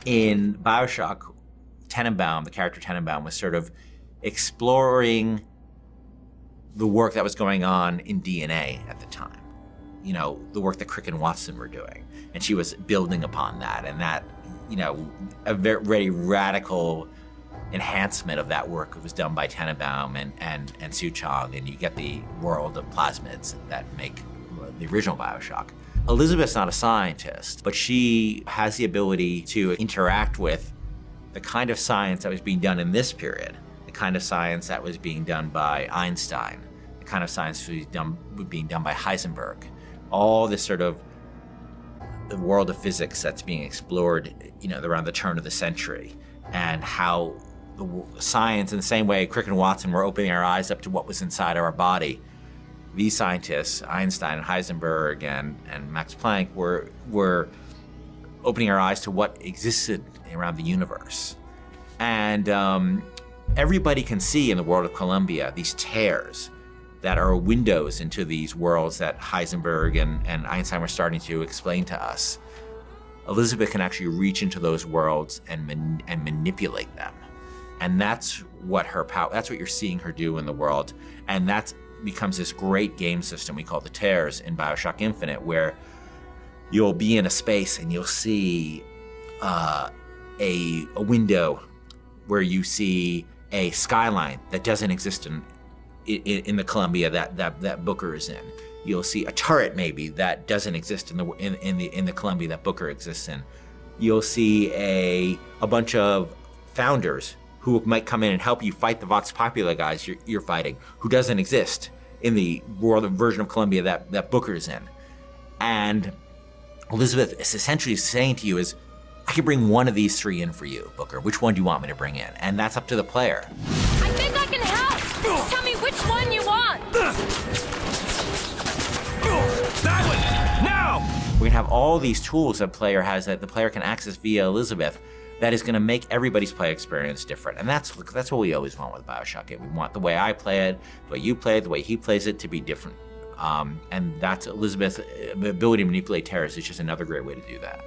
In BioShock, Tenenbaum, the character Tenenbaum, was sort of exploring the work that was going on in DNA at the time. You know, the work that Crick and Watson were doing. And she was building upon that, and that, you know, a very radical enhancement of that work was done by Tenenbaum and Sue Chong, and you get the world of plasmids that make the original BioShock. Elizabeth's not a scientist, but she has the ability to interact with the kind of science that was being done in this period, the kind of science that was being done by Einstein, the kind of science that was being done by Heisenberg. All this sort of the world of physics that's being explored, you know, around the turn of the century, and how the science, in the same way Crick and Watson were opening our eyes up to what was inside our body, these scientists, Einstein and Heisenberg and Max Planck, were opening our eyes to what existed around the universe. And everybody can see in the world of Columbia these tears that are windows into these worlds that Heisenberg and Einstein were starting to explain to us. Elizabeth can actually reach into those worlds and manipulate them. And that's what her power, that's what you're seeing her do in the world. And that becomes this great game system we call the tears in BioShock Infinite, where you'll be in a space and you'll see a window where you see a skyline that doesn't exist in the Columbia that Booker is in. You'll see a turret maybe that doesn't exist in the Columbia that Booker exists in. You'll see a bunch of founders who might come in and help you fight the Vox Populi guys you're fighting, who doesn't exist in the world version of Columbia that Booker is in. And Elizabeth is essentially saying to you is, I can bring one of these three in for you, Booker. Which one do you want me to bring in? And that's up to the player. I think I can help. Just tell me which one you want. That one, now! We're gonna have all these tools that the player can access via Elizabeth that is gonna make everybody's play experience different. And that's what we always want with BioShock. We want the way I play it, the way you play it, the way he plays it to be different. And that's Elizabeth's ability to manipulate terrorists is just another great way to do that.